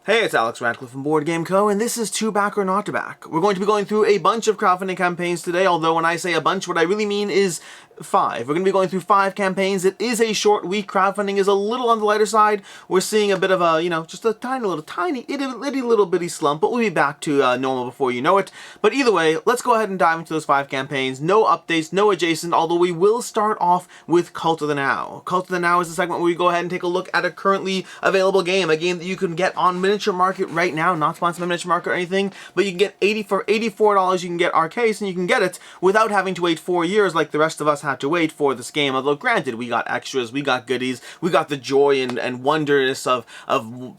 Hey, it's Alex Radcliffe from Board Game Co., and this is To Back or Not to Back. We're going to be going through a bunch of crowdfunding campaigns today, although when I say a bunch, what I really mean is 5. We're going to be going through 5 campaigns. It is a short week. Crowdfunding is a little on the lighter side. We're seeing a bit of a, just a tiny, itty little bitty slump, but we'll be back to normal before you know it. But either way, let's go ahead and dive into those 5 campaigns. No updates, no adjacent, although we will start off with Cult of the Now. Cult of the Now is the segment where we go ahead and take a look at a currently available game, a game that you can get on Miniature Market right now, not sponsored by Miniature Market or anything, but you can get for $84, you can get our case, and you can get it without having to wait 4 years like the rest of us had to wait for this game. Although granted, we got extras, we got goodies, we got the joy and wonderness of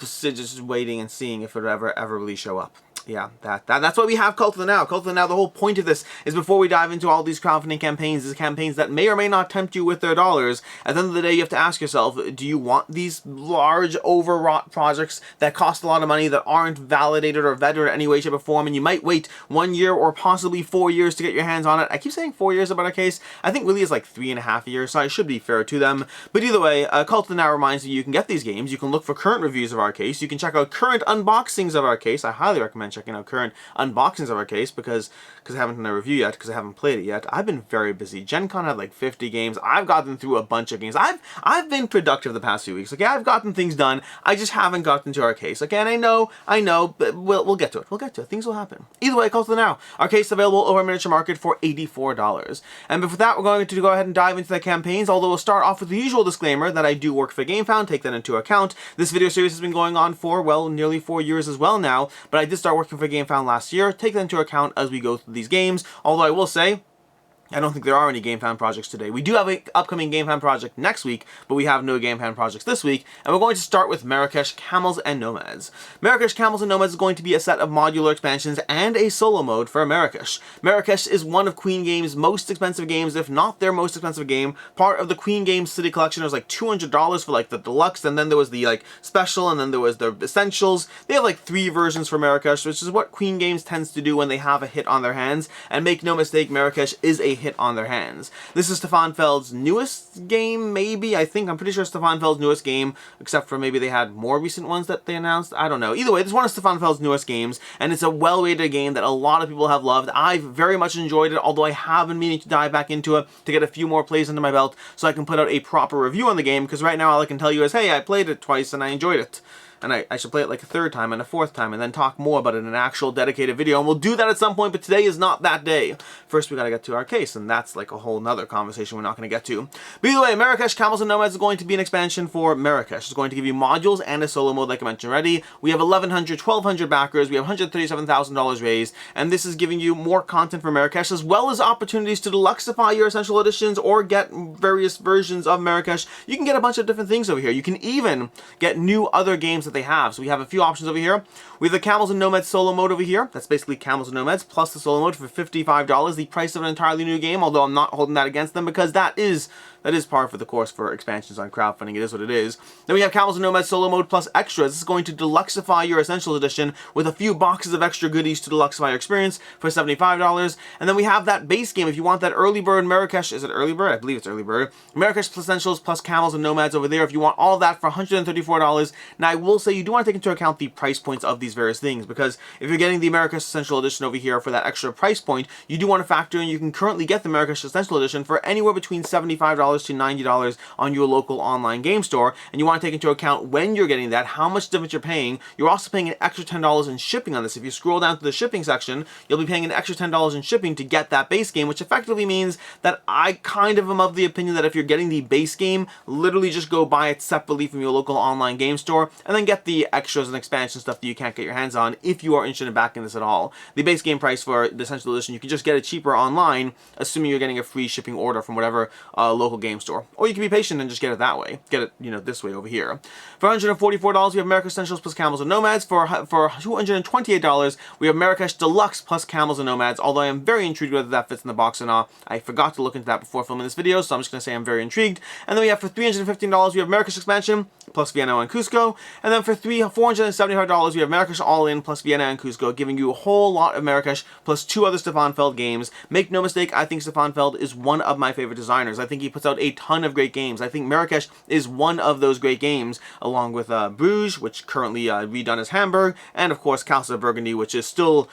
just waiting and seeing if it would ever really show up. Yeah, that's why we have Cult of the Now. Cult of the Now, the whole point of this is before we dive into all these crowdfunding campaigns, is campaigns that may or may not tempt you with their dollars. At the end of the day, you have to ask yourself, do you want these large, overwrought projects that cost a lot of money, that aren't validated or vetted in any way, shape, or form, and you might wait 1 year or possibly 4 years to get your hands on it? I keep saying 4 years about our case. I think really it's like 3.5 years, so I should be fair to them. But either way, Cult of the Now reminds you can get these games. You can look for current reviews of our case. You can check out current unboxings of our case. I highly recommend checking out current unboxings of our case because I haven't done a review yet, because I haven't played it yet. I've been very busy. Gen Con had like 50 games. I've gotten through a bunch of games. I've been productive the past few weeks. Okay, I've gotten things done. I just haven't gotten to our case. Okay, and I know, but we'll get to it. We'll get to it. Things will happen. Either way, Cult of the Now. Our case is available over at Miniature Market for $84. And before that, we're going to go ahead and dive into the campaigns, although we'll start off with the usual disclaimer that I do work for Gamefound. Take that into account. This video series has been going on for, well, nearly 4 years as well now, but I did start working for Gamefound last year. Take that into account as we go through these games, although I will say, I don't think there are any Gamefound projects today. We do have an upcoming Gamefound project next week, but we have no Gamefound projects this week, and we're going to start with Marrakesh, Camels, and Nomads. Marrakesh, Camels, and Nomads is going to be a set of modular expansions and a solo mode for Marrakesh. Marrakesh is one of Queen Games' most expensive games, if not their most expensive game. Part of the Queen Games City Collection. It was like $200 for like the deluxe, and then there was the like special, and then there was the essentials. They have like 3 versions for Marrakesh, which is what Queen Games tends to do when they have a hit on their hands. And make no mistake, Marrakesh is a hit on their hands. This is Stefan Feld's newest game, maybe? I'm pretty sure Stefan Feld's newest game, except for maybe they had more recent ones that they announced. I don't know. Either way, this is one of Stefan Feld's newest games, and it's a well-rated game that a lot of people have loved. I've very much enjoyed it, although I have been meaning to dive back into it to get a few more plays under my belt so I can put out a proper review on the game, because right now all I can tell you is, hey, I played it twice and I enjoyed it. And I should play it like a 3rd time and a 4th time and then talk more about it in an actual dedicated video, and we'll do that at some point, but today is not that day. First we gotta get to our case, and that's like a whole nother conversation we're not gonna get to. But either way, Marrakesh, Camels, and Nomads is going to be an expansion for Marrakesh. It's going to give you modules and a solo mode like I mentioned already. We have 1,100 backers, we have $137,000 raised, and this is giving you more content for Marrakesh, as well as opportunities to deluxify your essential editions or get various versions of Marrakesh. You can get a bunch of different things over here. You can even get new other games that they have. So we have a few options over here. We have the Camels and Nomads solo mode over here. That's basically Camels and Nomads plus the solo mode for $55, the price of an entirely new game, although I'm not holding that against them because that is par for the course for expansions on crowdfunding. It is what it is. Then we have Camels and Nomads solo mode plus extras. This is going to deluxify your Essentials Edition with a few boxes of extra goodies to deluxify your experience for $75. And then we have that base game. If you want that early bird Marrakesh, is it early bird? I believe it's early bird. Marrakesh plus Essentials plus Camels and Nomads over there. If you want all of that for $134. Now I will say you do want to take into account the price points of these various things, because if you're getting the Marrakesh Essential Edition over here for that extra price point, you do want to factor in you can currently get the Marrakesh Essential Edition for anywhere between $75 to $90 on your local online game store, and you want to take into account when you're getting that, how much difference you're paying. You're also paying an extra $10 in shipping on this. If you scroll down to the shipping section, you'll be paying an extra $10 in shipping to get that base game, which effectively means that I kind of am of the opinion that if you're getting the base game, literally just go buy it separately from your local online game store, and then get the extras and expansion stuff that you can't get your hands on if you are interested in backing this at all. The base game price for the Essential Edition, you can just get it cheaper online, assuming you're getting a free shipping order from whatever local game store. Or you can be patient and just get it that way. Get it, this way over here. For $144, we have Marrakesh Essentials plus Camels and Nomads. For $228, we have Marrakesh Deluxe plus Camels and Nomads, although I am very intrigued whether that fits in the box or not. I forgot to look into that before filming this video, so I'm just going to say I'm very intrigued. And then we have for $315, we have Marrakesh Expansion plus Vienna and Cusco. And then for $475, we have Marrakesh All-In plus Vienna and Cusco, giving you a whole lot of Marrakesh plus 2 other Stefan Feld games. Make no mistake, I think Stefan Feld is one of my favorite designers. I think he puts out a ton of great games. I think Marrakesh is one of those great games, along with Bruges, which currently redone as Hamburg, and of course Castle of Burgundy, which is still...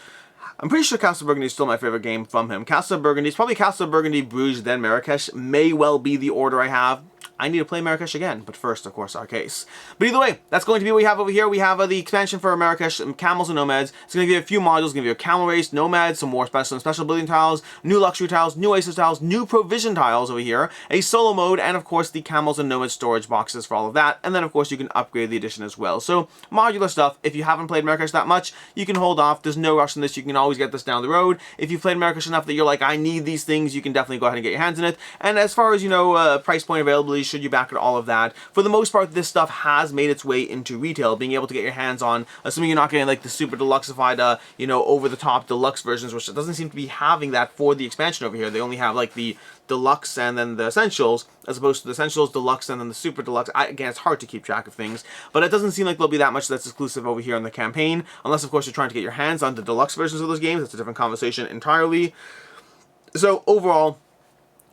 I'm pretty sure Castle of Burgundy is still my favorite game from him. Castle of Burgundy is probably Castle of Burgundy, Bruges, then Marrakesh. May well be the order I have. I need to play Marrakesh again, but first, of course, our case. But either way, that's going to be what we have over here. We have the expansion for Marrakesh, Camels and Nomads. It's going to give you a few modules. It's going to give you a Camel Race, Nomads, some more special building tiles, new luxury tiles, new Oasis tiles, new provision tiles over here, a solo mode, and of course the Camels and Nomads storage boxes for all of that. And then, of course, you can upgrade the edition as well. So, modular stuff. If you haven't played Marrakesh that much, you can hold off. There's no rush in this. You can always get this down the road. If you've played Marrakesh enough that you're like, I need these things, you can definitely go ahead and get your hands in it. And as far as, you know, price point availability, should you back it, all of that, for the most part, this stuff has made its way into retail, being able to get your hands on, assuming you're not getting like the super deluxeified, you know, over-the-top deluxe versions, which doesn't seem to be having that for the expansion over here. They only have like the deluxe and then the essentials, as opposed to the essentials, deluxe, and then the super deluxe. Again, it's hard to keep track of things, but it doesn't seem like there'll be that much that's exclusive over here in the campaign, unless of course you're trying to get your hands on the deluxe versions of those games. That's a different conversation entirely. So overall,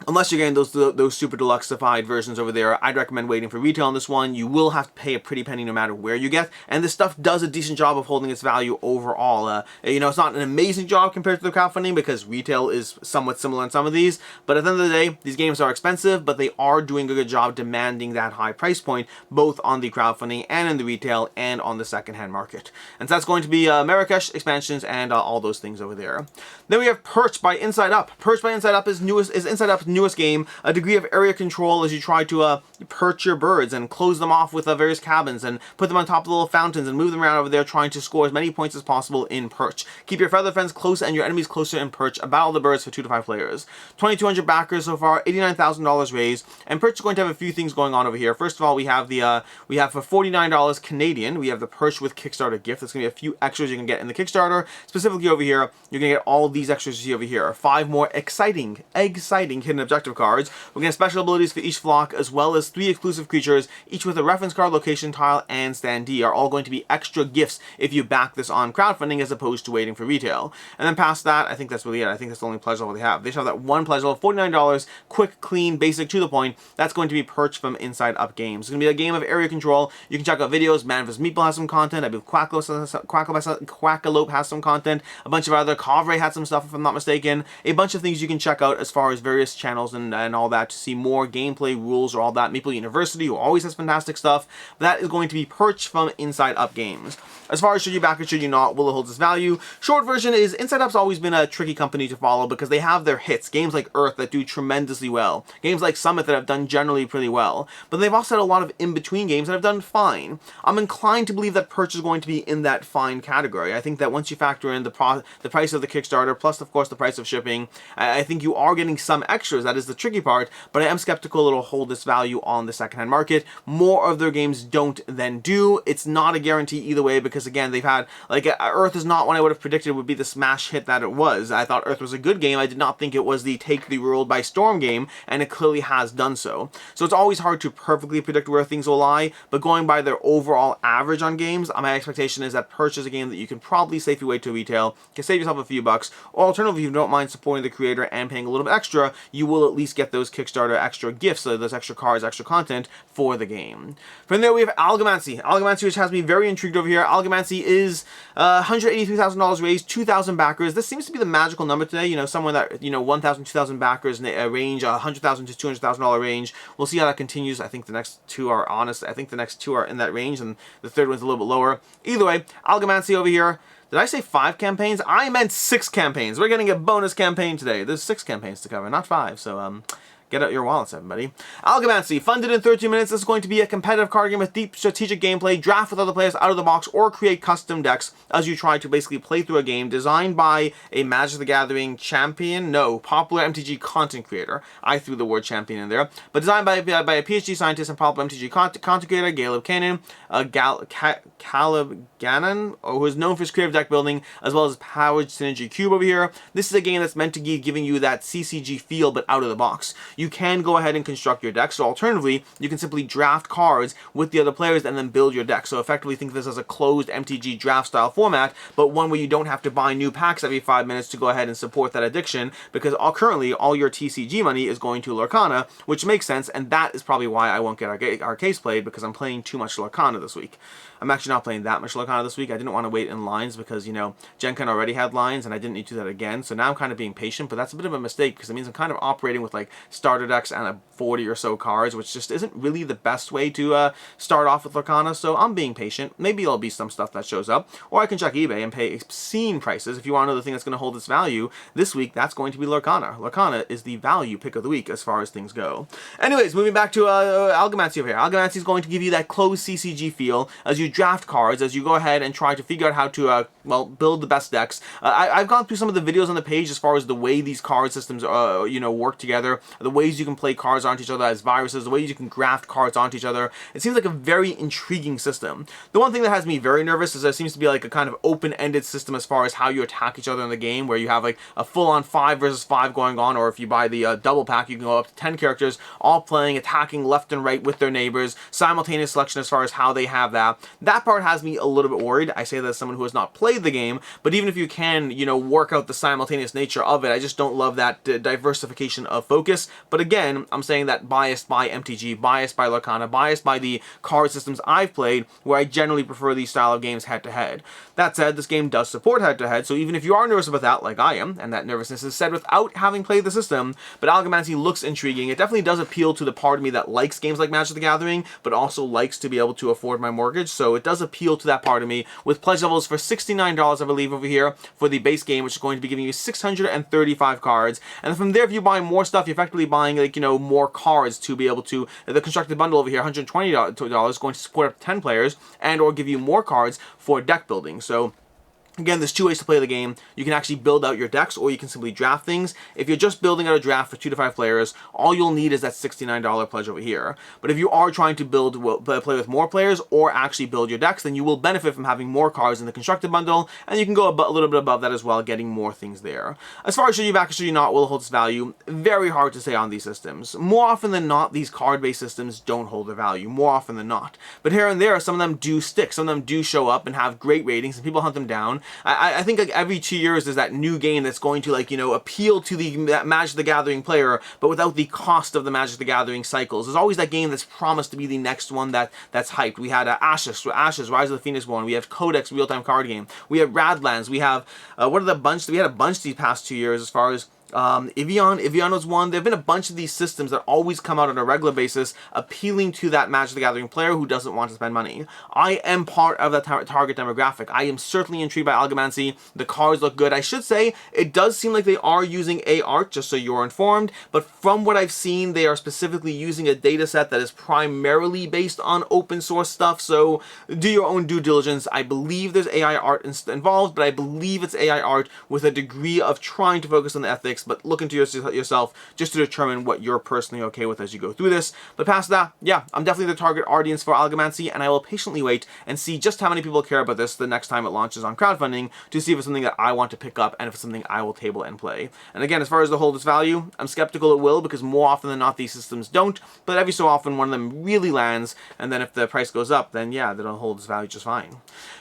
unless you're getting those super deluxeified versions over there, I'd recommend waiting for retail on this one. You will have to pay a pretty penny no matter where you get, and this stuff does a decent job of holding its value overall. You know, it's not an amazing job compared to the crowdfunding because retail is somewhat similar in some of these, but at the end of the day, these games are expensive, but they are doing a good job demanding that high price point, both on the crowdfunding and in the retail and on the secondhand market. And so that's going to be Marrakesh expansions and all those things over there. Then we have Perch by Inside Up. Perch by Inside Up is Inside Up's newest game, a degree of area control as you try to perch your birds and close them off with various cabins and put them on top of little fountains and move them around over there, trying to score as many points as possible in Perch. Keep your feather friends close and your enemies closer in Perch. Battle the birds for 2 to 5 players. 2,200 backers so far, $89,000 raised, and Perch is going to have a few things going on over here. First of all, we have for $49 Canadian, we have the Perch with Kickstarter gift. There's going to be a few extras you can get in the Kickstarter. Specifically over here, you're going to get all these extras you see over here. 5 more exciting hidden objective cards. We're going to have special abilities for each flock, as well as 3 exclusive creatures, each with a reference card, location tile, and standee, are all going to be extra gifts if you back this on crowdfunding as opposed to waiting for retail. And then past that, I think that's really it. I think that's the only pledge level they have. They should have that one pledge level, $49, quick, clean, basic, to the point. That's going to be Perch from Inside Up Games. It's going to be a game of area control. You can check out videos. Man vs. Meeple has some content. I believe Quackalope has some content. A bunch of other, Covray had some stuff if I'm not mistaken. A bunch of things you can check out as far as various channels and all that to see more gameplay rules or all that. Meeple University, who always has fantastic stuff. That is going to be Perch from Inside Up Games. As far as should you back it, should you not, will it hold its value? Short version is Inside Up's always been a tricky company to follow because they have their hits. Games like Earth that do tremendously well. Games like Summit that have done generally pretty well. But they've also had a lot of in-between games that have done fine. I'm inclined to believe that Perch is going to be in that fine category. I think that once you factor in the price of the Kickstarter, plus of course the price of shipping, I think you are getting some extras. That is the tricky part, but I am skeptical it'll hold this value on the secondhand market. More of their games don't than do. It's not a guarantee either way because again, they've had, like, Earth is not one I would have predicted would be the smash hit that it was. I thought Earth was a good game. I did not think it was the take the world by storm game, and it clearly has done so. So it's always hard to perfectly predict where things will lie, but going by their overall average on games, my expectation is that Perch is a game that you can probably safely wait to retail, can save yourself a few bucks, or alternatively, if you don't mind supporting the creator and paying a little bit extra, you will at least get those Kickstarter extra gifts, so those extra cards, extra content for the game. From there, we have Algomancy. Algomancy, which has me very intrigued over here. Algomancy is $183,000 raised, 2,000 backers. This seems to be the magical number today, you know, somewhere that, you know, 1,000, 2,000 backers in a range, $100,000 to $200,000 range. We'll see how that continues. I think the next two are honest. I think the next two are in that range, and the third one's a little bit lower. Either way, Algomancy over here. Did I say 5 campaigns? I meant 6 campaigns. We're getting a bonus campaign today. There's 6 campaigns to cover, not 5. So, get out your wallets, everybody. Algomancy, funded in 13 minutes. This is going to be a competitive card game with deep strategic gameplay, draft with other players out of the box, or create custom decks as you try to basically play through a game designed by a Magic the Gathering champion, no, popular MTG content creator. I threw the word champion in there. But designed by a PhD scientist and popular MTG content creator, Caleb Cannon, Caleb Gannon, who is known for his creative deck building, as well as Powered Synergy Cube over here. This is a game that's meant to be giving you that CCG feel, but out of the box. you can go ahead and construct your deck. So alternatively, you can simply draft cards with the other players and then build your deck. So effectively think of this as a closed MTG draft style format, but one where you don't have to buy new packs every 5 minutes to go ahead and support that addiction, because currently all your TCG money is going to Lorcana, which makes sense, and that is probably why I won't get our case played, because I'm playing too much Lorcana this week. I'm actually not playing that much Lorcana this week. I didn't want to wait in lines because, you know, Gen Con already had lines and I didn't need to do that again. So now I'm kind of being patient, but that's a bit of a mistake because it means I'm kind of operating with like starter decks and a 40 or so cards, which just isn't really the best way to start off with Lorcana. So I'm being patient. Maybe there'll be some stuff that shows up, or I can check eBay and pay obscene prices. If you want to know the thing that's going to hold its value this week, that's going to be Lorcana. Lorcana is the value pick of the week as far as things go. Anyways, moving back to Algomancy over here. Algomancy is going to give you that closed CCG feel as you draft cards, as you go ahead and try to figure out how to, well, build the best decks. I've gone through some of the videos on the page as far as the way these card systems, you know, work together, the ways you can play cards onto each other as viruses, the ways you can graft cards onto each other. It seems like a very intriguing system. The one thing that has me very nervous is there seems to be like a kind of open-ended system as far as how you attack each other in the game, where you have like a full-on 5 versus 5 going on, or if you buy the double pack, you can go up to 10 characters, all playing, attacking left and right with their neighbors, simultaneous selection as far as how they have that. That part has me a little bit worried. I say that as someone who has not played the game, but even if you can, you know, work out the simultaneous nature of it, I just don't love that diversification of focus. But again, I'm saying that biased by MTG, biased by Lorcana, biased by the card systems I've played, where I generally prefer these style of games head-to-head. That said, this game does support head-to-head, so even if you are nervous about that, like I am, and that nervousness is said without having played the system, but Algomancy looks intriguing. It definitely does appeal to the part of me that likes games like Magic the Gathering, but also likes to be able to afford my mortgage, so it does appeal to that part of me, with pledge levels for $69, I believe, over here for the base game, which is going to be giving you 635 cards. And from there, if you buy more stuff, you're effectively buying, like, you know, more cards to be able to, the constructed bundle over here, $120, going to support up to 10 players, and or give you more cards for deck building. So again, there's two ways to play the game. You can actually build out your decks, or you can simply draft things. If you're just building out a draft for 2 to 5 players, all you'll need is that $69 pledge over here. But if you are trying to play with more players, or actually build your decks, then you will benefit from having more cards in the constructed bundle, and you can go a little bit above that as well, getting more things there. As far as should you back or should you not will hold its value, very hard to say on these systems. More often than not, these card-based systems don't hold their value, more often than not. But here and there, some of them do stick. Some of them do show up and have great ratings, and people hunt them down. I think like every 2 years there's that new game that's going to, like, you know, appeal to the Magic the Gathering player, but without the cost of the Magic the Gathering cycles. There's always that game that's promised to be the next one that's hyped. We had Ashes, Rise of the Phoenix one. We have Codex real-time card game. We have Radlands. We have what are the bunch? We had a bunch these past 2 years as far as Evian was one. There have been a bunch of these systems that always come out on a regular basis, appealing to that Magic the Gathering player who doesn't want to spend money. I am part of that target demographic. I am certainly intrigued by Algomancy. The cards look good. I should say, it does seem like they are using art, just so you're informed, but from what I've seen, they are specifically using a data set that is primarily based on open source stuff, so do your own due diligence. I believe there's AI art involved, but I believe it's AI art with a degree of trying to focus on the ethics, but look into yourself just to determine what you're personally okay with as you go through this. But past that, yeah, I'm definitely the target audience for Algomancy, and I will patiently wait and see just how many people care about this the next time it launches on crowdfunding to see if it's something that I want to pick up and if it's something I will table and play. And again, as far as the hold its value, I'm skeptical it will, because more often than not these systems don't, but every so often one of them really lands, and then if the price goes up, then yeah, that'll hold its value just fine.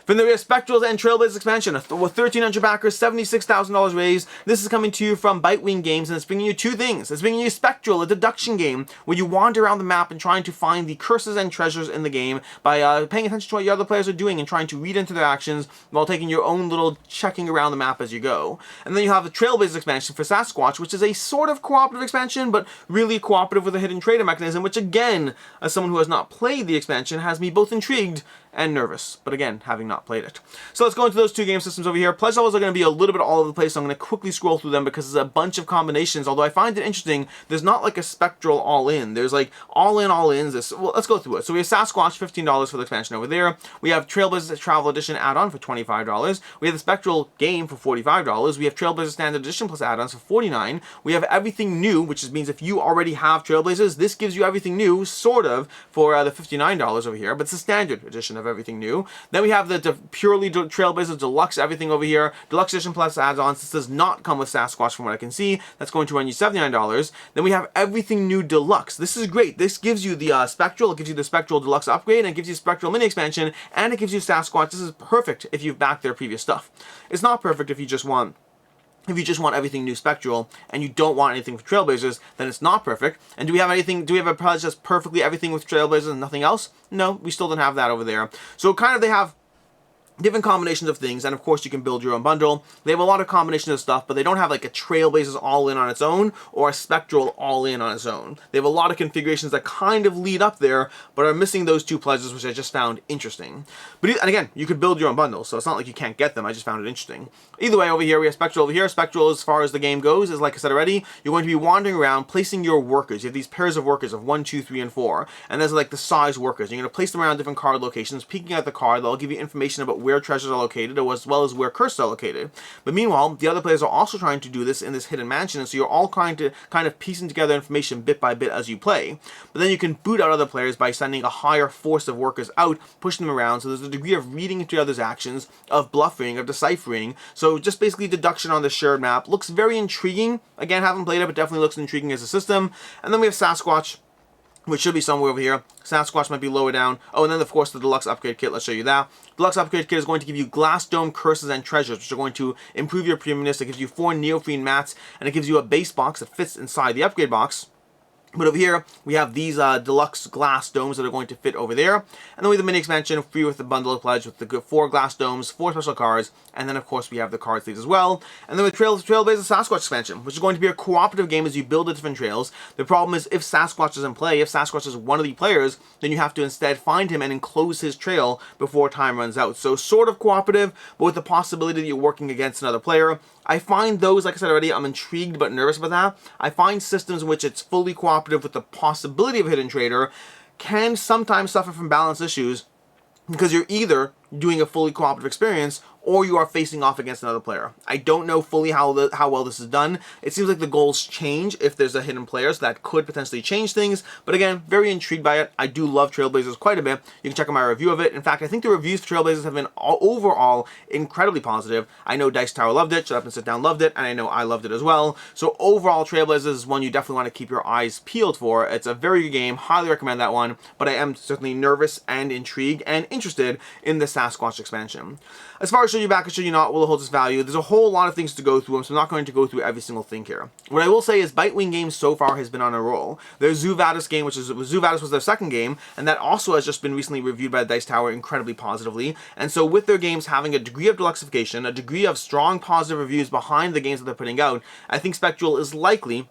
From there, we have Spectral and Trailblazers expansion with 1,300 backers, $76,000 raised. This is coming to you from Bitewing Games, and it's bringing you two things. It's bringing you Spectral, a deduction game where you wander around the map and trying to find the curses and treasures in the game by paying attention to what your other players are doing and trying to read into their actions while taking your own little checking around the map as you go. And then you have the Trailblazers expansion for Sasquatch, which is a sort of cooperative expansion, but really cooperative with a hidden trader mechanism, which again, as someone who has not played the expansion, has me both intrigued and nervous, but again, having not played it. So let's go into those two game systems over here. Pledge levels are going to be a little bit all over the place, so I'm going to quickly scroll through them because there's a bunch of combinations. Although I find it interesting, there's not like a Spectral all-in. There's like all-ins. Well, let's go through it. So we have Sasquatch, $15 for the expansion over there. We have Trailblazers Travel Edition add-on for $25. We have the Spectral game for $45. We have Trailblazers Standard Edition plus add-ons for $49. We have Everything New, which means if you already have Trailblazers, this gives you Everything New, sort of, for the $59 over here, but it's a Standard Edition of everything new. Then we have the purely Trailblazers Deluxe everything over here. Deluxe Edition plus add-ons. This does not come with Sasquatch from what I can see. That's going to run you $79. Then we have everything new Deluxe. This is great. This gives you the Spectral. It gives you the Spectral Deluxe upgrade, and it gives you Spectral mini expansion, and it gives you Sasquatch. This is perfect if you've backed their previous stuff. It's not perfect if you just want everything new Spectral and you don't want anything for Trailblazers, then it's not perfect. And do we have a product that's perfectly everything with Trailblazers and nothing else? No, we still don't have that over there. So kind of they have different combinations of things, and of course you can build your own bundle. They have a lot of combinations of stuff, but they don't have like a Trailblazers all-in on its own or a Spectral all-in on its own. They have a lot of configurations that kind of lead up there, but are missing those two pledges, which I just found interesting. And again, you could build your own bundle, so it's not like you can't get them. I just found it interesting. Either way, over here we have Spectral over here. Spectral, as far as the game goes, is like I said already, you're going to be wandering around placing your workers. You have these pairs of workers of 1, 2, 3, and 4, and those are like the size workers. You're going to place them around different card locations, peeking at the card. They'll give you information about where treasures are located, as well as where curses are located. But meanwhile, the other players are also trying to do this in this hidden mansion, and so you're all trying to kind of piecing together information bit by bit as you play. But then you can boot out other players by sending a higher force of workers out, pushing them around, so there's a degree of reading into others' actions, of bluffing, of deciphering. So just basically deduction on the shared map. Looks very intriguing. Again, haven't played it, but definitely looks intriguing as a system. And then we have Sasquatch, which should be somewhere over here. Sasquatch might be lower down. Oh, and then of course the Deluxe Upgrade Kit. Let's show you that. Deluxe Upgrade Kit is going to give you Glass Dome curses and treasures, which are going to improve your premiumness. It gives you 4 neoprene mats, and it gives you a base box that fits inside the upgrade box. But over here, we have these deluxe glass domes that are going to fit over there. And then we have the mini expansion, free with the bundle of pledge with the 4 glass domes, 4 special cards. And then, of course, we have the card sleeves as well. And then with Trailblazers Sasquatch expansion, which is going to be a cooperative game as you build the different trails. The problem is if Sasquatch is in play, if Sasquatch is one of the players, then you have to instead find him and enclose his trail before time runs out. So sort of cooperative, but with the possibility that you're working against another player. I find those, like I said already, I'm intrigued but nervous about that. I find systems in which it's fully cooperative with the possibility of a hidden traitor can sometimes suffer from balance issues because you're either doing a fully cooperative experience or you are facing off against another player. I don't know fully how well this is done. It seems like the goals change if there's a hidden player, so that could potentially change things. But again, very intrigued by it. I do love Trailblazers quite a bit. You can check out my review of it. In fact, I think the reviews for Trailblazers have been overall incredibly positive. I know Dice Tower loved it, Shut Up and Sit Down loved it, and I know I loved it as well. So overall, Trailblazers is one you definitely want to keep your eyes peeled for. It's a very good game. Highly recommend that one. But I am certainly nervous and intrigued and interested in the Sasquatch expansion. As far as should you back or should you not, will it hold its value? There's a whole lot of things to go through, so I'm not going to go through every single thing here. What I will say is Bitewing Games so far has been on a roll. Their Zoo Vadis game, Zoo Vadis was their second game, and that also has just been recently reviewed by Dice Tower incredibly positively. And so with their games having a degree of deluxification, a degree of strong positive reviews behind the games that they're putting out, I think Spectral is likely,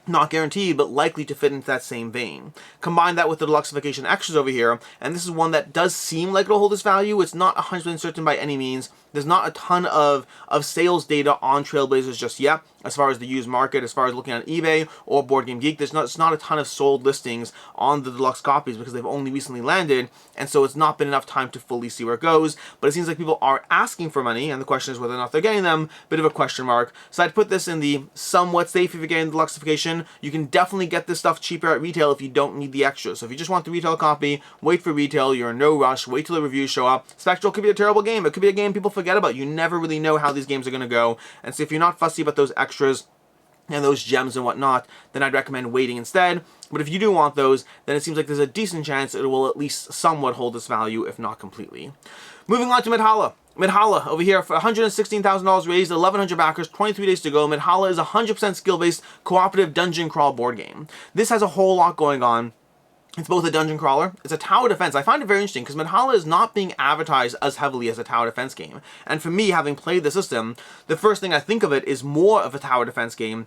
not guaranteed, but likely to fit into that same vein. Combine that with the deluxification extras over here, and this is one that does seem like it'll hold its value. It's not 100% certain by any means. There's not a ton of sales data on Trailblazers just yet, as far as the used market, as far as looking on eBay or Board Game Geek. It's not a ton of sold listings on the deluxe copies because they've only recently landed, and so it's not been enough time to fully see where it goes. But it seems like people are asking for money, and the question is whether or not they're getting them. Bit of a question mark. So I'd put this in the somewhat safe if you're getting deluxification. You can definitely get this stuff cheaper at retail if you don't need the extras. So if you just want the retail copy, wait for retail. You're in no rush. Wait till the reviews show up. Spectral could be a terrible game. It could be a game people forget about. You never really know how these games are going to go. And so if you're not fussy about those extras and those gems and whatnot, then I'd recommend waiting instead. But if you do want those, then it seems like there's a decent chance it will at least somewhat hold its value, if not completely. Moving on to Midhalla. Midhalla, over here, for $116,000 raised, 1,100 backers, 23 days to go. Midhalla is a 100% skill-based, cooperative dungeon crawl board game. This has a whole lot going on. It's both a dungeon crawler, it's a tower defense. I find it very interesting because Midhalla is not being advertised as heavily as a tower defense game. And for me, having played the system, the first thing I think of it is more of a tower defense game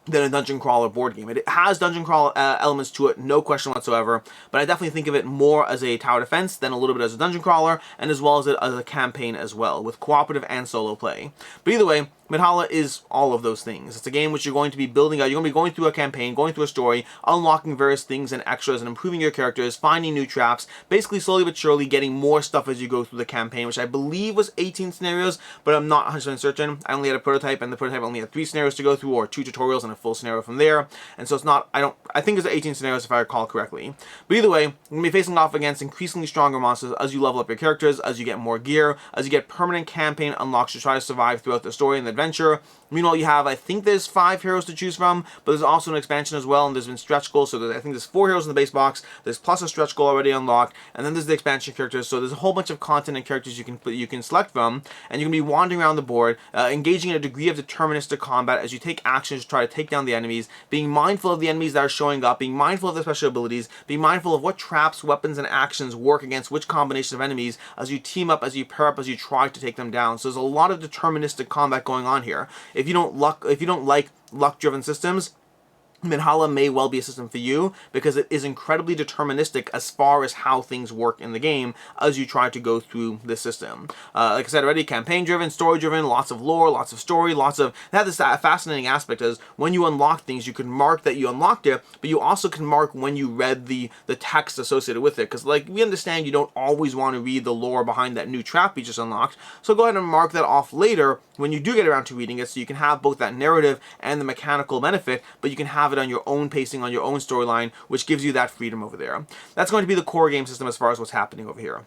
than a dungeon crawler board game. It has dungeon crawl elements to it, no question whatsoever, but I definitely think of it more as a tower defense than a little bit as a dungeon crawler, and as well as a campaign as well, with cooperative and solo play. But either way, Midhalla is all of those things. It's a game which you're going to be building out. You're going to be going through a campaign, going through a story, unlocking various things and extras and improving your characters, finding new traps, basically slowly but surely getting more stuff as you go through the campaign, which I believe was 18 scenarios, but I'm not 100% certain. I only had a prototype, and the prototype only had 3 scenarios to go through, or 2 tutorials and a full scenario from there. And so it's not, I think it's 18 scenarios if I recall correctly. But either way, you're going to be facing off against increasingly stronger monsters as you level up your characters, as you get more gear, as you get permanent campaign unlocks to try to survive throughout the story and the adventure. Meanwhile, you have, I think there's 5 heroes to choose from, but there's also an expansion as well, and there's been stretch goals, so I think there's 4 heroes in the base box, there's plus a stretch goal already unlocked, and then there's the expansion characters, so there's a whole bunch of content and characters you can select from, and you can be wandering around the board, engaging in a degree of deterministic combat as you take actions to try to take down the enemies, being mindful of the enemies that are showing up, being mindful of their special abilities, being mindful of what traps, weapons, and actions work against which combination of enemies as you team up, as you pair up, as you try to take them down. So there's a lot of deterministic combat going on here. If you don't like luck-driven systems, Midhalla may well be a system for you because it is incredibly deterministic as far as how things work in the game as you try to go through the system. Like I said already, campaign-driven, story-driven, lots of lore, lots of story, that is a fascinating aspect is when you unlock things, you can mark that you unlocked it, but you also can mark when you read the text associated with it, because like we understand you don't always want to read the lore behind that new trap you just unlocked, so go ahead and mark that off later when you do get around to reading it, so you can have both that narrative and the mechanical benefit, but you can have it on your own pacing, on your own storyline, which gives you that freedom over there. That's going to be the core game system as far as what's happening over here.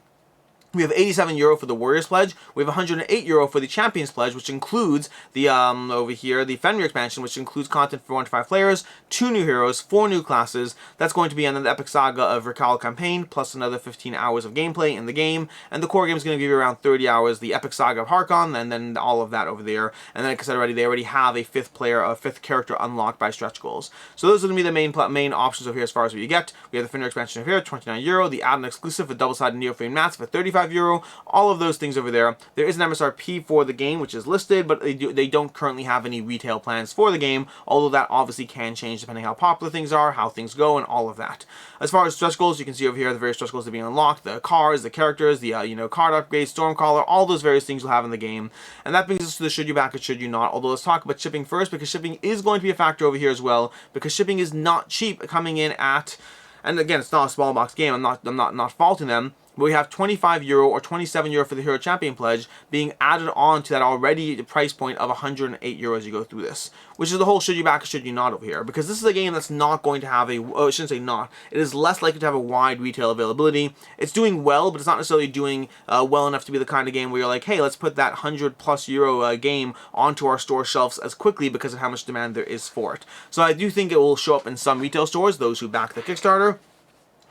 We have 87 euro for the Warriors Pledge. We have 108 euro for the Champions Pledge, which includes the, over here, the Fenrir expansion, which includes content for 1 to 5 players, 2 new heroes, 4 new classes. That's going to be on the Epic Saga of Referral campaign, plus another 15 hours of gameplay in the game. And the core game is going to give you around 30 hours, the Epic Saga of Harkon, and then all of that over there. And then, like I said already, they already have a 5th character unlocked by stretch goals. So those are going to be the main options over here as far as what you get. We have the Fenrir expansion over here, 29 euro, the add-on exclusive with double-sided neoprene mats for 35 euro, all of those things over there. There is an MSRP for the game which is listed, but they don't currently have any retail plans for the game, although that obviously can change depending how popular things are, how things go, and all of that. As far as stretch goals, you can see over here the various stretch goals that are being unlocked, the cars, the characters, the card upgrades, Stormcaller, all those various things you'll have in the game. And that brings us to the should you back it, should you not, although let's talk about shipping first, because shipping is going to be a factor over here as well, because shipping is not cheap, coming in at, and again, it's not a small box game, I'm not faulting them, but we have 25 euro or 27 euro for the Hero Champion Pledge being added on to that already price point of 108 euro as you go through this, which is the whole should you back or should you not over here, because this is a game that's not going to have I shouldn't say not, it is less likely to have a wide retail availability. It's doing well, but it's not necessarily doing well enough to be the kind of game where you're like, hey, let's put that 100+ euro game onto our store shelves as quickly because of how much demand there is for it. So I do think it will show up in some retail stores, those who back the Kickstarter.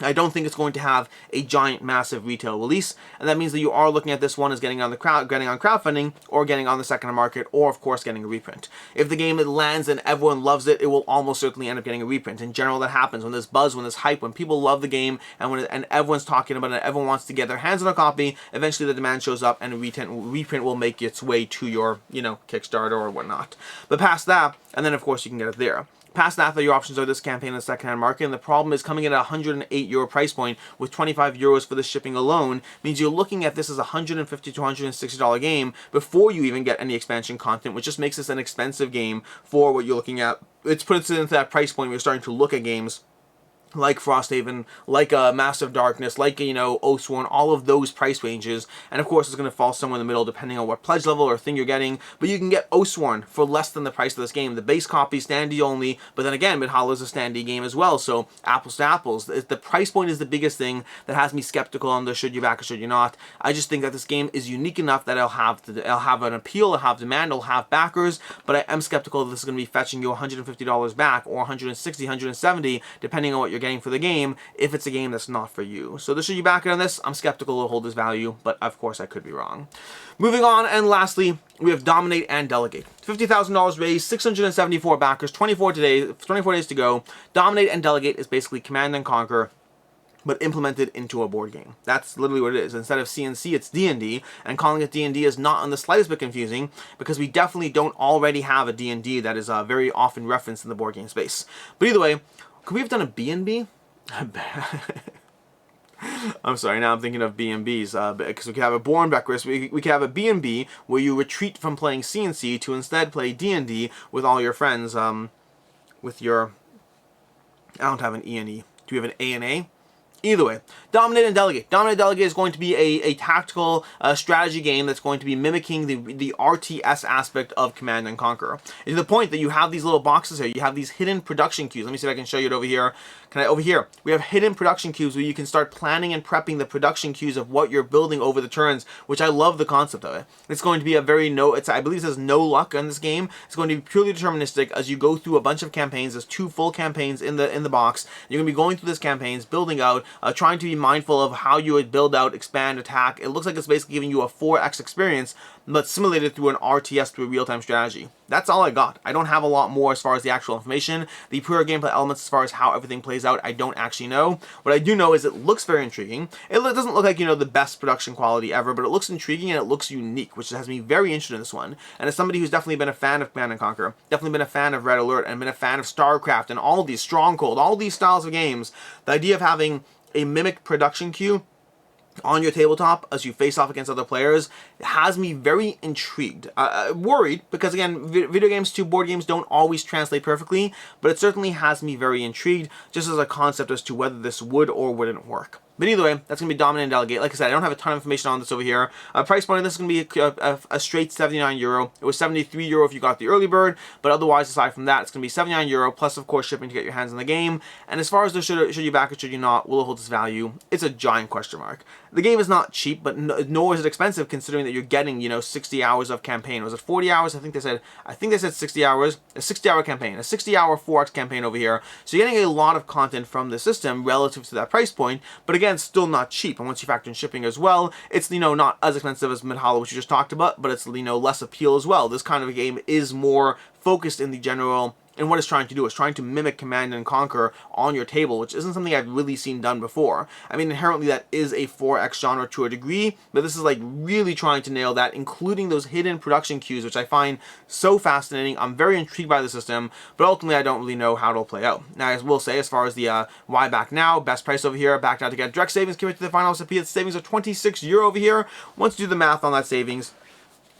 I don't think it's going to have a giant, massive retail release, and that means that you are looking at this one as getting on crowdfunding, or getting on the second market, or of course getting a reprint. If the game lands and everyone loves it, it will almost certainly end up getting a reprint. In general, that happens when there's buzz, when there's hype, when people love the game, and everyone's talking about it, everyone wants to get their hands on a copy. Eventually, the demand shows up, and a reprint will make its way to your, Kickstarter or whatnot. But past that, and then of course you can get it there. Past that, your options are this campaign in the secondhand market, and the problem is coming in at a 108 euro price point with 25 euros for the shipping alone means you're looking at this as a $150 to $160 game before you even get any expansion content, which just makes this an expensive game for what you're looking at. It puts it into that price point where you're starting to look at games like Frosthaven, like Massive Darkness, like, Oathsworn, all of those price ranges. And of course, it's going to fall somewhere in the middle depending on what pledge level or thing you're getting. But you can get Oathsworn for less than the price of this game. The base copy, standee only, but then again, Midhalla is a standee game as well. So apples to apples. The price point is the biggest thing that has me skeptical on the should you back or should you not. I just think that this game is unique enough that it'll have an appeal, it'll have demand, it'll have backers, but I am skeptical that this is going to be fetching you $150 back or $160, $170, depending on what you're getting for the game, if it's a game that's not for you. So the should you back it on this, I'm skeptical it'll hold this value, but of course I could be wrong. Moving on, and lastly, we have Dominate and Delegate. $50,000 raised, 674 backers, 24 days to go. Dominate and Delegate is basically Command and Conquer, but implemented into a board game. That's literally what it is. Instead of CNC, it's D&D, and calling it D&D is not in the slightest bit confusing, because we definitely don't already have a D&D that is very often referenced in the board game space. But either way, could we have done a B&B? I'm sorry, now I'm thinking of B&Bs, because we could have a Born Breakfast, we could have a B&B where you retreat from playing CNC to instead play D&D with all your friends, with your, I don't have an E and E. Do we have an A and A? Either way, Dominate and Delegate. Dominate and Delegate is going to be a tactical strategy game that's going to be mimicking the RTS aspect of Command and Conquer. To the point that you have these little boxes here. You have these hidden production queues. Let me see if I can show you it over here. Over here, we have hidden production queues where you can start planning and prepping the production queues of what you're building over the turns, which I love the concept of it. It's going to be a very I believe it says no luck in this game. It's going to be purely deterministic as you go through a bunch of campaigns. There's 2 full campaigns in the box. You're going to be going through these campaigns, building out, trying to be mindful of how you would build out, expand, attack. It looks like it's basically giving you a 4x experience, but simulated through an RTS, through a real-time strategy. That's all I got. I don't have a lot more as far as the actual information. The pure gameplay elements as far as how everything plays out, I don't actually know. What I do know is it looks very intriguing. It doesn't look like, the best production quality ever, but it looks intriguing and it looks unique, which has me very interested in this one. And as somebody who's definitely been a fan of Command & Conquer, definitely been a fan of Red Alert, and been a fan of StarCraft and all of these, Stronghold, all these styles of games, the idea of having a mimic production queue on your tabletop as you face off against other players has me very intrigued. Worried, because again, video games to board games don't always translate perfectly, but it certainly has me very intrigued just as a concept as to whether this would or wouldn't work. But either way, that's going to be Dominate and Delegate. Like I said, I don't have a ton of information on this over here. Price point on this is going to be a straight €79. It was €73 if you got the early bird, but otherwise, aside from that, it's going to be €79, plus, of course, shipping to get your hands on the game. And as far as the should you back it, should you not, will it hold its value? It's a giant question mark. The game is not cheap, but nor is it expensive, considering that you're getting, 60 hours of campaign. Was it 40 hours? I think they said 60 hours. A 60-hour campaign, a 60-hour 4X campaign over here. So you're getting a lot of content from the system relative to that price point, but again, still not cheap. And once you factor in shipping as well, it's, not as expensive as Midhalla, which you just talked about, but it's, less appeal as well. This kind of a game is more focused in the general, and what it's trying to do is trying to mimic Command and Conquer on your table, which isn't something I've really seen done before. I mean, inherently that is a 4X genre to a degree, but this is like really trying to nail that, including those hidden production queues, which I find so fascinating. I'm very intrigued by the system, but ultimately I don't really know how it'll play out. Now, I will say, as far as the why back now, best price over here, back now to get direct savings, commit to the final recipe, it's savings of €26 over here. Once you do the math on that savings,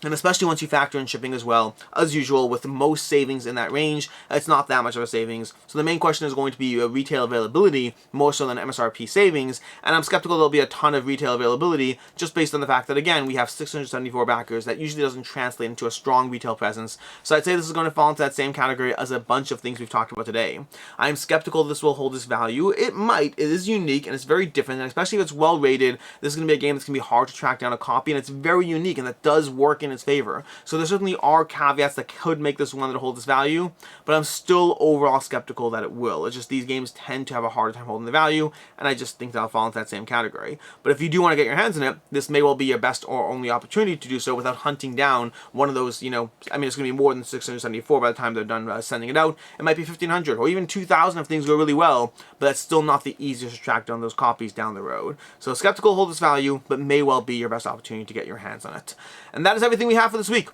and especially once you factor in shipping as well, as usual, with most savings in that range, it's not that much of a savings. So the main question is going to be retail availability, more so than MSRP savings, and I'm skeptical there'll be a ton of retail availability, just based on the fact that, again, we have 674 backers. That usually doesn't translate into a strong retail presence. So I'd say this is going to fall into that same category as a bunch of things we've talked about today. I'm skeptical this will hold its value. It might. It is unique, and it's very different, and especially if it's well rated, this is going to be a game that's going to be hard to track down a copy, and it's very unique, and that does work in its favor. So there certainly are caveats that could make this one that holds its value, but I'm still overall skeptical that it will. It's just these games tend to have a harder time holding the value, and I just think that'll fall into that same category. But if you do want to get your hands on it, this may well be your best or only opportunity to do so without hunting down one of those, I mean, it's going to be more than 674 by the time they're done sending it out. It might be 1,500 or even 2,000 if things go really well, but that's still not the easiest to track down those copies down the road. So skeptical holds its value, but may well be your best opportunity to get your hands on it. And that is everything we have for this week.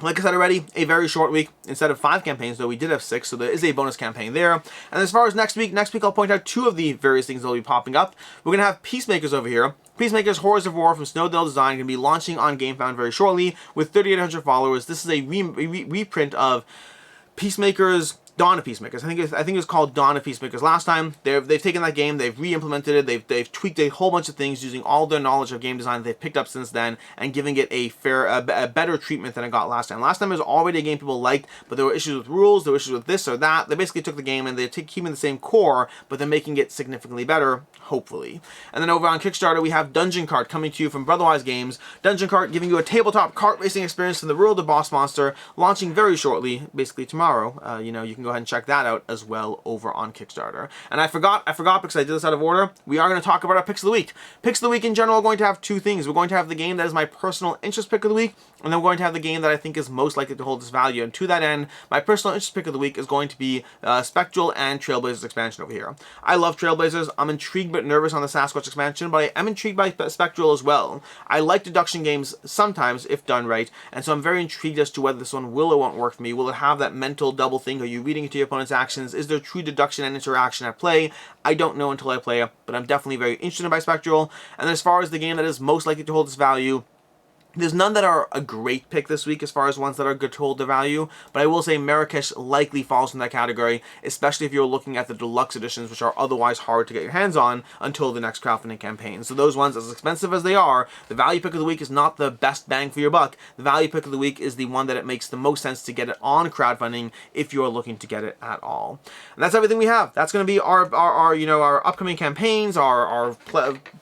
Like I said already, a very short week. Instead of 5 campaigns, though, we did have 6, so there is a bonus campaign there. And as far as next week I'll point out 2 of the various things that will be popping up. We're going to have Peacemakers over here. Peacemakers Horrors of War from Snowdell Design, going to be launching on Gamefound very shortly with 3,800 followers. This is a reprint of Peacemakers, Dawn of Peacemakers. I think it was called Dawn of Peacemakers last time. They've taken that game, they've re-implemented it, they've tweaked a whole bunch of things using all their knowledge of game design that they've picked up since then, and giving it a better treatment than it got last time. Last time it was already a game people liked, but there were issues with rules, there were issues with this or that. They basically took the game and they're keeping the same core, but they're making it significantly better, hopefully. And then over on Kickstarter, we have Dungeon Cart coming to you from Brotherwise Games. Dungeon Cart giving you a tabletop kart racing experience in the world of Boss Monster, launching very shortly, basically tomorrow. You can go ahead and check that out as well over on Kickstarter. And I forgot because I did this out of order. We are going to talk about our picks of the week. Picks of the week in general are going to have 2 things. We're going to have the game that is my personal interest pick of the week, and then we're going to have the game that I think is most likely to hold its value. And to that end, my personal interest pick of the week is going to be Spectral and Trailblazers expansion over here. I love Trailblazers. I'm intrigued but nervous on the Sasquatch expansion, but I am intrigued by Spectral as well. I like deduction games sometimes, if done right, and so I'm very intrigued as to whether this one will or won't work for me. Will it have that mental double thing? Are you reading into your opponent's actions? Is there true deduction and interaction at play? I don't know until I play it, but I'm definitely very interested by Spectral. And as far as the game that is most likely to hold its value, There's none that are a great pick this week as far as ones that are good to hold the value, but I will say Marrakesh likely falls in that category, especially if you're looking at the deluxe editions, which are otherwise hard to get your hands on until the next crowdfunding campaign. So those ones, as expensive as they are, the value pick of the week is not the best bang for your buck. The value pick of the week is the one that it makes the most sense to get it on crowdfunding if you're looking to get it at all. And that's everything we have. That's going to be our upcoming campaigns, our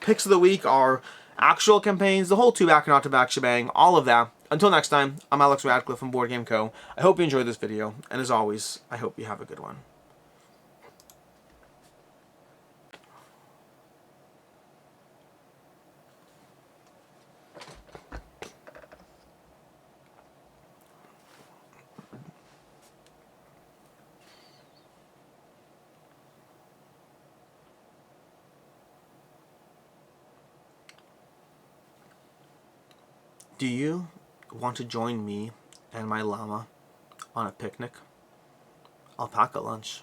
picks of the week, our actual campaigns, the whole two-back and not-to-back shebang, all of that. Until next time, I'm Alex Radcliffe from Board Game Co. I hope you enjoyed this video, and as always, I hope you have a good one. Do you want to join me and my llama on a picnic? Alpaca lunch.